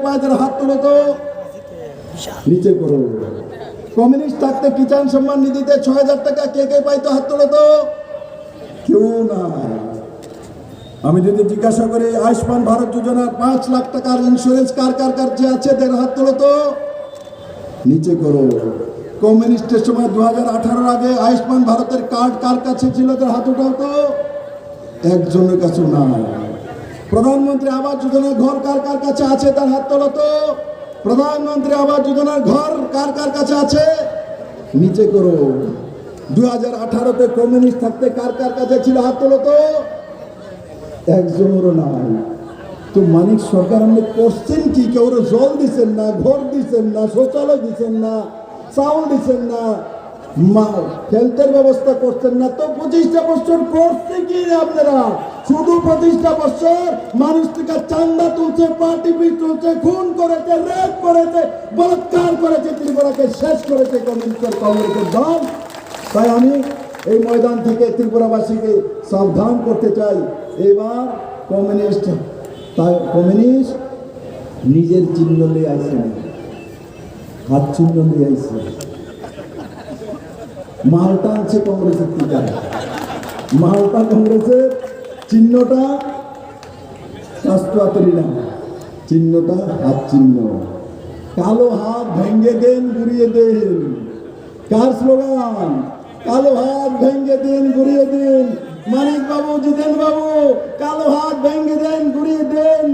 পায় হাত তোলো তো, নিচে করো। কমিউনিস্ট থাকতে কিষাণ সম্মান নিধিতে ৬,০০০ টাকা কে পাইতো হাত তোলো তো, কেউ না। আমি যদি জিজ্ঞাসা করি আয়ুষ্মান ভারত যোজনার ৫ লাখ টাকার ইন্স্যুরেন্স কার কার কাছে আছে হাত তোলো তো, নিচে করো। কমিউনিস্টের সময় ২০১৮ আগে আয়ুষ্মান ভারতের কার্ড কার কাছে ছিল হাত উঠাও তো, একজনের কাছে না। প্রধানমন্ত্রী আবাস যোজনার ঘর কার কার কাছে আছে তার হাত তোলো তো, প্রধানমন্ত্রী আবাস যোজনার ঘর কার কার কাছে আছে, নিচে করো। ২০১৮-তে কমিউনিস্ট থাকতে কার কার কাছে ছিল হাত তোলো তো, একজনেরও নাই। তো মানিক সরকার আপনি করছেন কি? কেউ জল দিচ্ছেন না, ঘর দিচ্ছেন না, শৌচালয় দিচ্ছেন না, চাউল দিচ্ছেন না, হেলথের ব্যবস্থা করছেন না। তো ২৫টা বছর করছে কি আপনারা? শুধু ২৫টা বছর মানুষ থেকে চান্দা তুলছে, পার্টি তুলছে, খুন করেছে, রেপ করেছে, বলাৎকার করেছে, ত্রিপুরাকে শেষ করেছে কংগ্রেসের দল। তাই আমি এই ময়দান থেকে ত্রিপুরাবাসীকে সাবধান করতে চাই, এবার কমিউনিস্ট নিজের চিহ্ন নিয়ে আসছে না, হাত চিহ্ন নিয়ে আসছে। মালটা আছে কংগ্রেসের টিকা, মালটা কংগ্রেসের চিহ্নটা রাষ্ট্রপতি না, চিহ্নটা হাত চিহ্ন। কালো হাত ভেঙ্গে দেন, গুড়িয়ে দেন, কার স্লোগান? কালো হাত ভেঙ্গে দেন, গুড়িয়ে দিন। মানিক বাবু, জিতেন বাবু, কালো হাত ভেঙ্গে দেন, গুড়িয়ে দেন,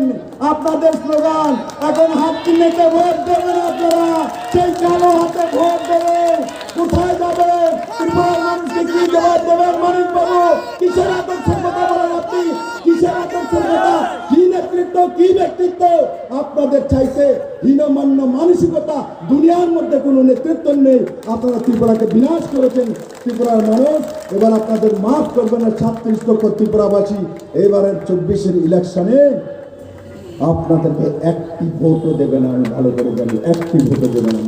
আপনাদের স্লোগান। এখন হাত চিহ্নকে ভোট দেবেন আপনারা, সেই কালো হাতে ভোট দেবেন। কোথায় যাবে? ত্রিপুরার মানুষকে কি জবাব দেবেন? মানিক বাবু, কিসের আদর্শের কথা বলেন আপনি? কিসের আদর্শের কথা? কি নেতৃত্ব, কি ব্যক্তিত্ব? আপনাদের চাইতে হীনমান্য মানসিকতা দুনিয়ার মধ্যে কোনো নেতৃত্ব নেই। আপনারা ত্রিপুরাকে বিনাশ করেছেন। ত্রিপুরার মানুষ এবার আপনাদের মাফ করবে না। ৩৬ লক্ষ ত্রিপুরাবাসী এবারের ২৪-এর ইলেকশনে আপনাদেরকে একটি ভোটও দেবে না। আমি ভালো করে জানি, একটি ভোটও দেবে না।